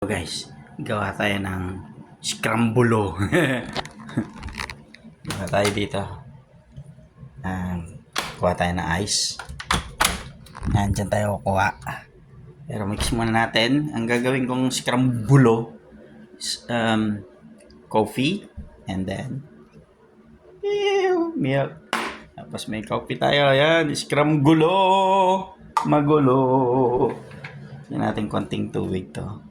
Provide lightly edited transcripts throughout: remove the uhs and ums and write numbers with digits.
So guys, gawa tayo ng scrambulo. Gawa tayo dito. Kuha tayo ng ice. Dyan tayo kukuha. Pero mix muna natin. Ang gagawin kong scrambulo is coffee and then milk. Tapos may coffee tayo. Ayan, scrambulo. Magulo. Yan natin konting tubig to.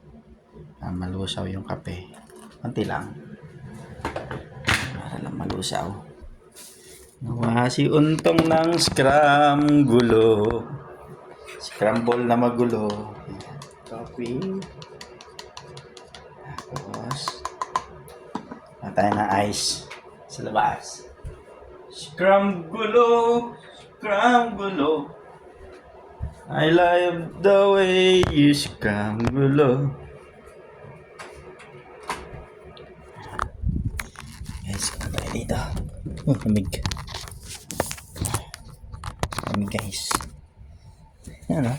Malusaw yung kape. Konti lang. Para lang malusaw. Nawa si Untong ng scrambulo. Scramble na magulo. Coffee. Tapos tayo ng ice sa labas. Scrambulo. Scrambulo. I love the way you scrambulo. Guys, ano tayo dito? Lamig. Lamig guys. Yan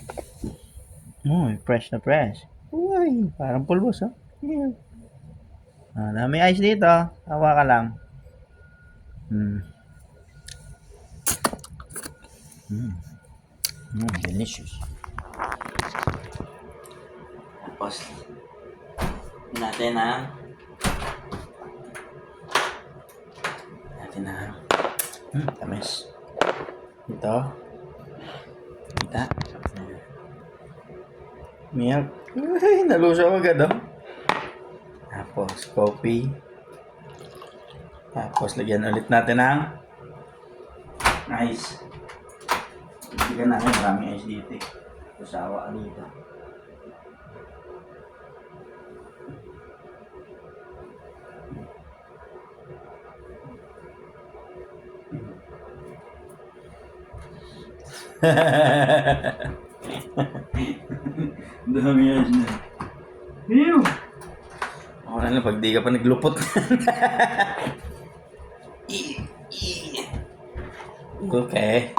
fresh na fresh. Uy, parang pulbos Yeah. Dami ice dito. Hawa ka lang. Delicious. Tapos, natin tamis. Ito. Kita. Milk. Ay, nalusaw agad Tapos, coffee. Tapos, lagyan ulit natin ng ice. Lagyan natin maraming ice dito Sawa dito. Dami yan na. Ew! Ako na lang pag di ka pa naglupot. Okay.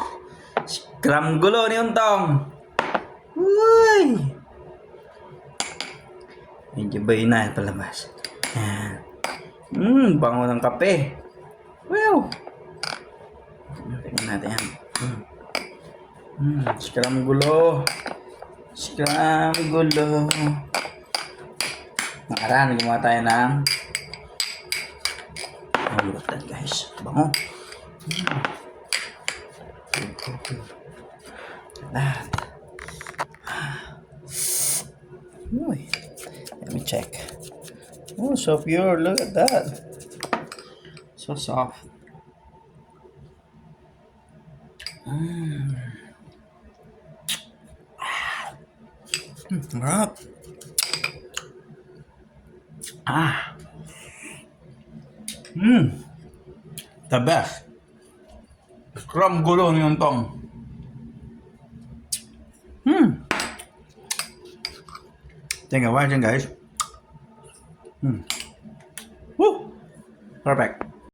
Scrambulo ni Untong. Uy! Medyo bay na palabas. Bango ng kape. Wow! Tingnan natin yan. Scrambulo. Scrambulo. Nakaraan, gumawa tayo ng malutan guys. Bango. Let me check. Oh, so pure. Look at that. So soft. Sarap. The best. Scrambulo ni Untong. Thank you for watching guys. Woo! Perfect.